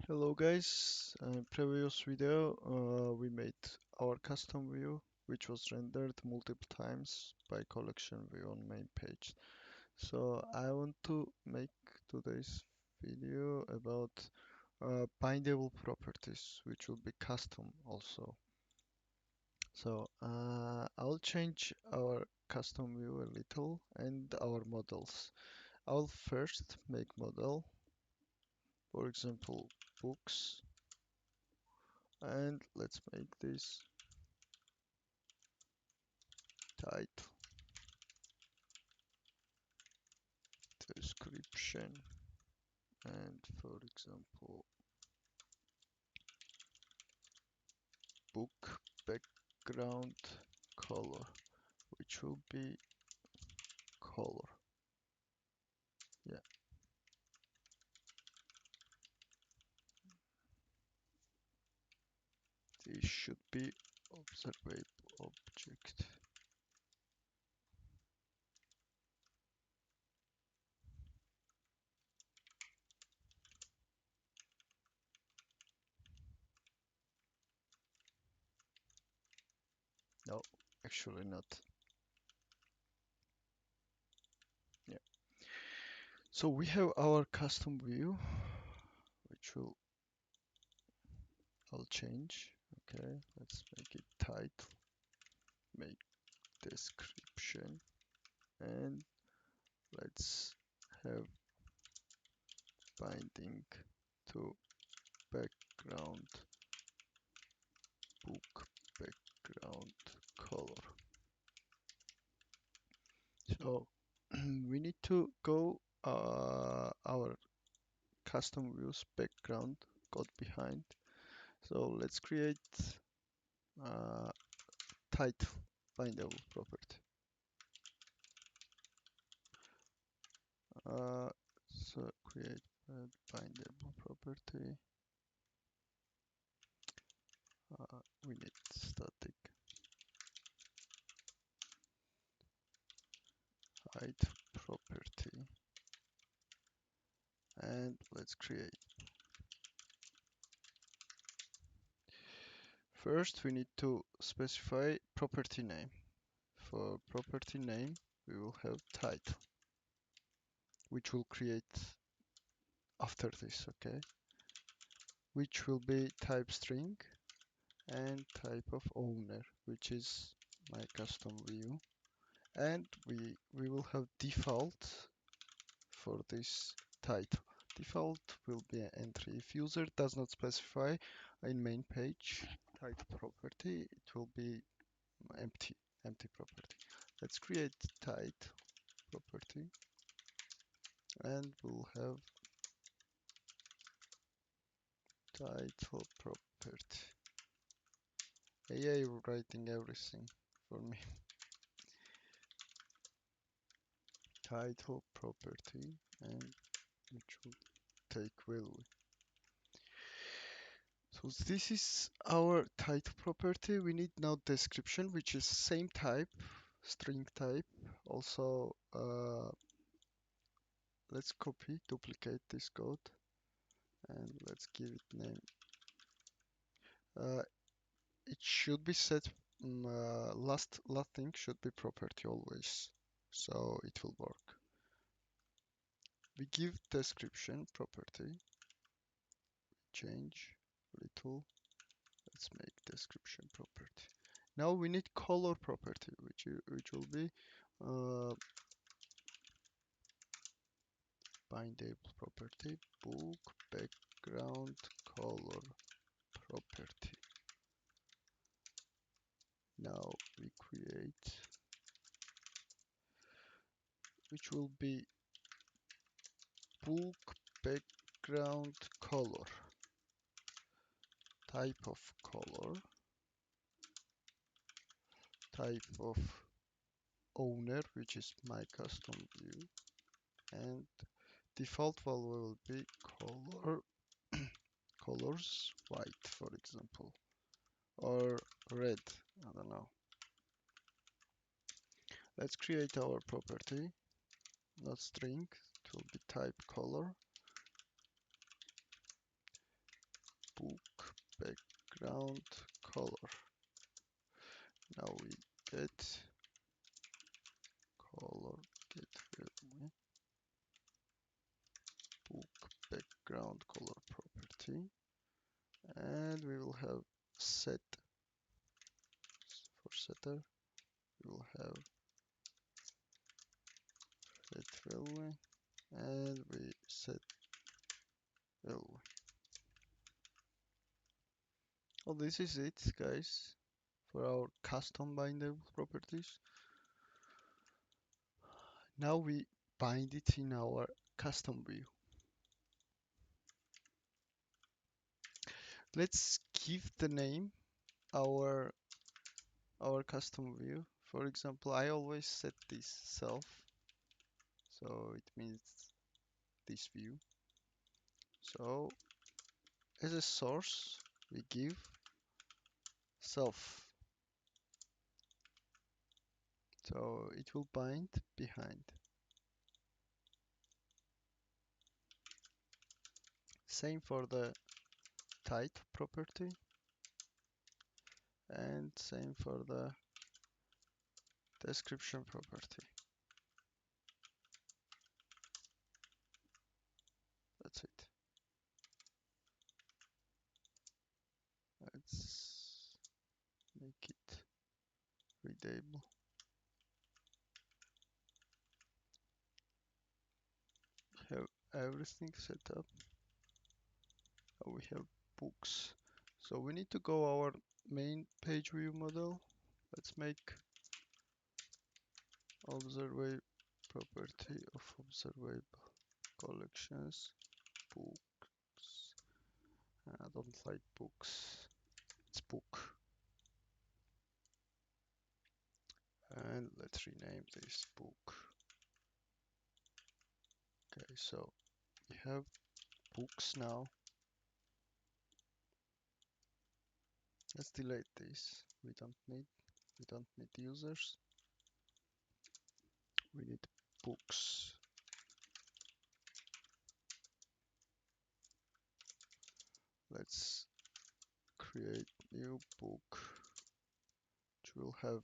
Hello guys, in previous video we made our custom view which was rendered multiple times by collection view on main page. So I want to make today's video about bindable properties which will be custom also. So I'll change our custom view a little and our models. I'll first make model, for example books, and let's make this title, description, and for example book background color, which will be color. Yeah, this should be observable object. No, actually not. Yeah, so we have our custom view which will I'll change. Okay, let's make it title, make description, and let's have binding to background, book background color. So we need to go our custom views background got behind. So let's create uh, title bindable property. Uh, so create bindable property. We need static height property, and let's create. First, we need to specify property name. For property name, we will have title, which will create after this, okay? Which will be type string and type of owner, which is my custom view. And we will have default for this title. Default will be an entry. If user does not specify in main page title property, it will be empty property. Let's create title property, and we'll have title property. AI writing everything for me. Title property, and which will take value. So this is our title property. We need now description, which is same type, string type. Also, let's duplicate this code, and let's give it name. Uh, it should be set. Last thing should be property always, so it will work. We give description property, change little. Let's make description property. Now we need color property, which will be bindable property, book background color property. Now we create, which will be book background color, type of color, type of owner, which is my custom view, and default value will be color colors white, for example, or red, I don't know. Let's create our property, not string, it will be type color, background color. Now we get color get value book background color property, and we will have set for setter. We will have set value, and we set value. Well, this is it, guys, for our custom bindable properties. Now we bind it in our custom view. Let's give the name our custom view. For example, I always set this self, so it means this view. So as a source, we give self. So it will bind behind. Same for the title property, and same for the description property. That's it. Let's make it readable. Have everything set up. We have books. So we need to go our main page view model. Let's make observable property of observable collections books. I don't like books. It's book. And let's rename this book. Okay, so we have books now. Let's delete this. We don't need users. We need books. Let's create new book which will have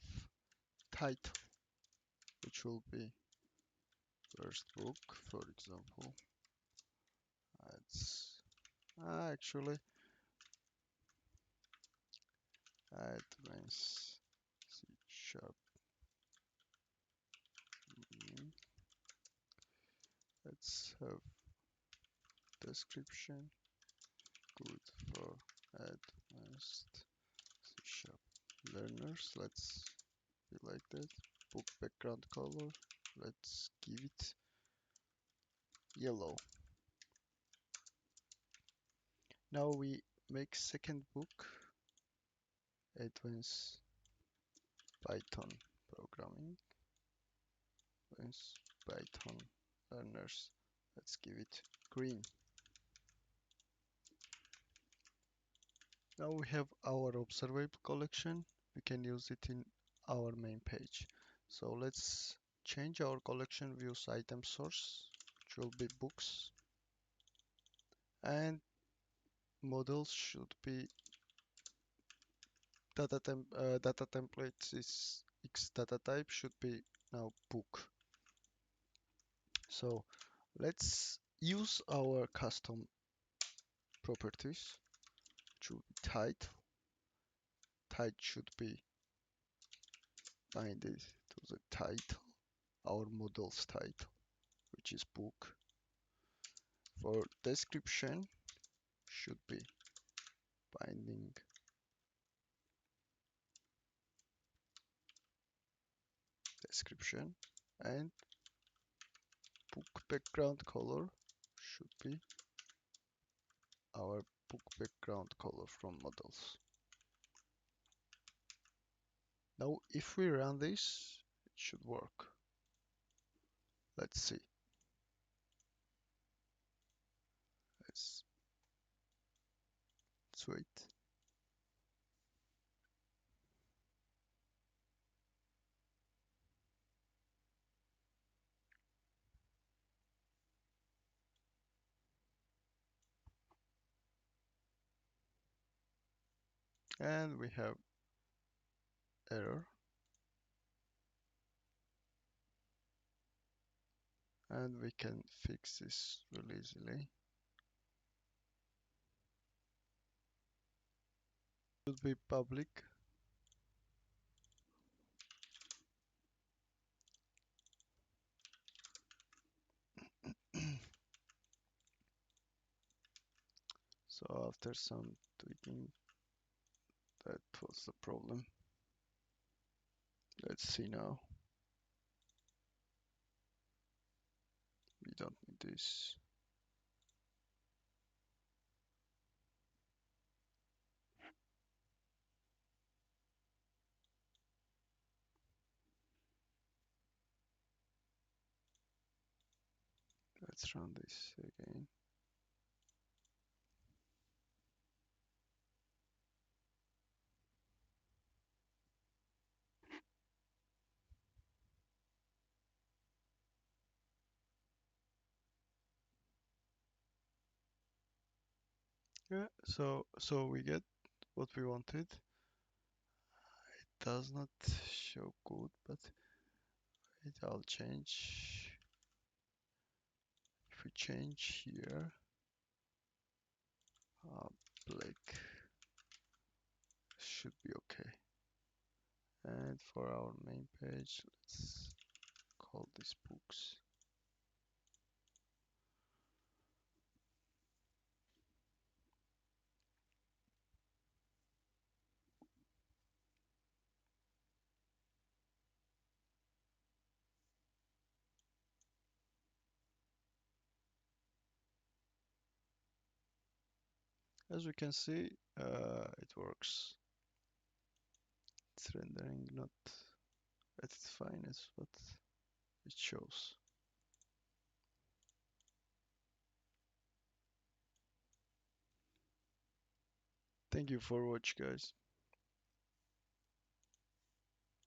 title, which will be first book, for example. Let's actually advanced C sharp. Let's have description good for advanced C sharp learners. Let's be like that. Book background color. Let's give it yellow. Now we make second book, advanced Python programming, advanced Python learners. Let's give it green. Now we have our observable collection. We can use it in our main page. So let's change our collection views item source, which will be books, and models should be data templates is X data type should be now book. So let's use our custom properties, which will be title. Title should be binded to the title, our model's title, which is book. For description, should be binding description, and book background color should be our book background color from models. Now, if we run this, it should work. Let's see. Let's wait. and we have error, and we can fix this really easily. Should be public. So after some tweaking, that was the problem. Let's see now. We don't need this. Let's run this again. Yeah, so we get what we wanted. It does not show good, but I'll change. If we change here, black should be okay. And for our main page, let's call this books. As we can see, it works. It's rendering not at its finest, but it shows. Thank you for watching, guys.